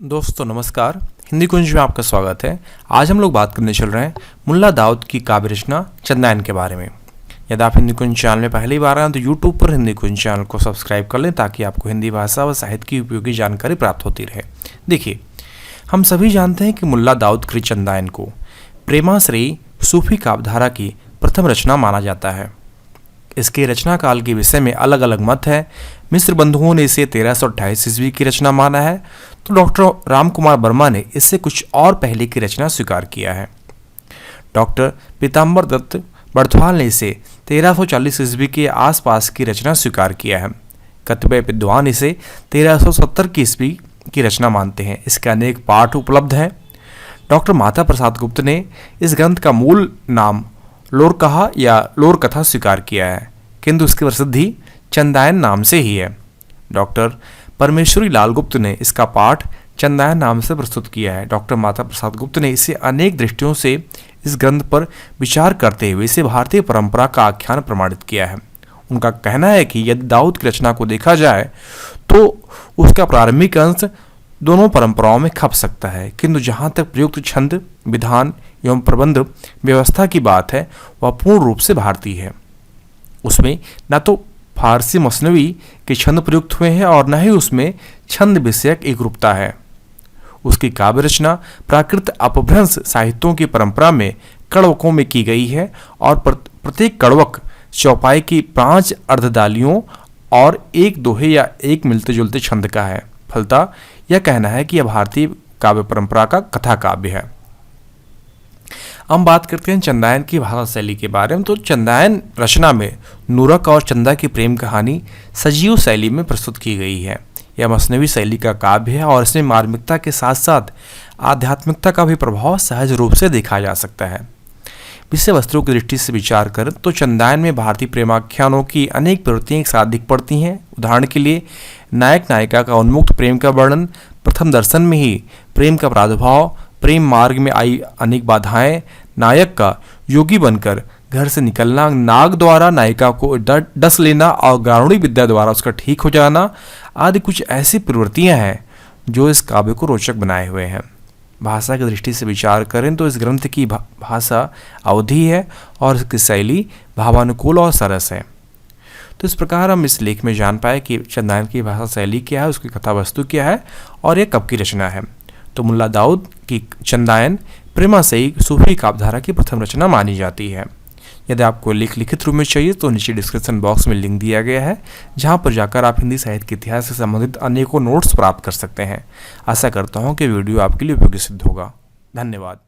दोस्तों नमस्कार, हिंदी कुंज में आपका स्वागत है। आज हम लोग बात करने चल रहे हैं मुल्ला दाऊद की काव्य रचना चंदायन के बारे में। यदि आप हिंदी कुंज चैनल में पहली बार आए तो यूट्यूब पर हिंदी कुंज चैनल को सब्सक्राइब कर लें ताकि आपको हिंदी भाषा व साहित्य की उपयोगी जानकारी प्राप्त होती रहे। देखिए, हम सभी जानते हैं कि मुल्ला दाऊद कृत चंदायन को प्रेमाश्रयी सूफी काव्यधारा की प्रथम रचना माना जाता है। इसके रचना काल के विषय में अलग अलग मत है। मिस्र बंधुओं ने इसे 1328 ईस्वी की रचना माना है, तो डॉक्टर राम कुमार वर्मा ने इससे कुछ और पहले की रचना स्वीकार किया है। डॉक्टर पीताम्बर दत्त बड़थवाल ने इसे 1340 ईस्वी के आसपास की रचना स्वीकार किया है। कतिपय विद्वान इसे 1370 की ईस्वी की रचना मानते हैं। इसके अनेक पाठ उपलब्ध हैं। डॉक्टर माता प्रसाद गुप्त ने इस ग्रंथ का मूल नाम लोरकहा या लोर कथा स्वीकार किया है, किंतु इसकी प्रसिद्धि चंदायन नाम से ही है। डॉक्टर परमेश्वरी लाल गुप्त ने इसका पाठ चंदायन नाम से प्रस्तुत किया है। डॉक्टर माता प्रसाद गुप्त ने इसे अनेक दृष्टियों से इस ग्रंथ पर विचार करते हुए इसे भारतीय परंपरा का आख्यान प्रमाणित किया है। उनका कहना है कि यदि दाऊद की रचना को देखा जाए तो उसका प्रारंभिक अंश दोनों परंपराओं में खप सकता है, किंतु जहाँ तक प्रयुक्त छंद, विधान एवं प्रबंध व्यवस्था की बात है वह पूर्ण रूप से भारतीय है। उसमें न तो फारसी मसनवी के छंद प्रयुक्त हुए हैं और न ही उसमें छंद विषयक एकरूपता है। उसकी काव्य रचना प्राकृत अपभ्रंश साहित्यों की परंपरा में कड़वकों में की गई है और प्रत्येक कड़वक चौपाई की 5 अर्धदालियों और एक दोहे या एक मिलते जुलते छंद का है। फलतः यह कहना है कि यह भारतीय काव्य परंपरा का कथा काव्य है। हम बात करते हैं चंदायन की भाषा शैली के बारे में। तो चंदायन रचना में नूरक और चंदा की प्रेम कहानी सजीव शैली में प्रस्तुत की गई है। यह मसनवी शैली का काव्य है और इसमें मार्मिकता के साथ साथ आध्यात्मिकता का भी प्रभाव सहज रूप से देखा जा सकता है। विषय वस्तुओं की दृष्टि से विचार करें तो चंदायन में भारतीय प्रेमाख्यानों की अनेक प्रवृत्तियां एक साथ दिख पड़ती हैं। उदाहरण के लिए नायक नायिका का उन्मुक्त प्रेम का वर्णन, प्रथम दर्शन में ही प्रेम का प्रादुर्भाव, प्रेम मार्ग में आई अनेक बाधाएं, नायक का योगी बनकर घर से निकलना, नाग द्वारा नायिका को डस लेना और गारुड़ी विद्या द्वारा उसका ठीक हो जाना आदि कुछ ऐसी प्रवृत्तियां हैं जो इस काव्य को रोचक बनाए हुए हैं। भाषा की दृष्टि से विचार करें तो इस ग्रंथ की भाषा अवधी है और इसकी शैली भावानुकूल और सरस है। तो इस प्रकार हम इस लेख में जान पाए कि चंदायन की भाषा शैली क्या है, उसकी कथा वस्तु क्या है और यह कब की रचना है। तो मुल्ला दाऊद की चंदायन प्रेमाश्रयी सूफी काव्यधारा की प्रथम रचना मानी जाती है। यदि आपको लेख लिखित रूप में चाहिए तो नीचे डिस्क्रिप्शन बॉक्स में लिंक दिया गया है, जहां पर जाकर आप हिंदी साहित्य के इतिहास से संबंधित अनेकों नोट्स प्राप्त कर सकते हैं। आशा करता हूं कि वीडियो आपके लिए उपयोगी सिद्ध होगा। धन्यवाद।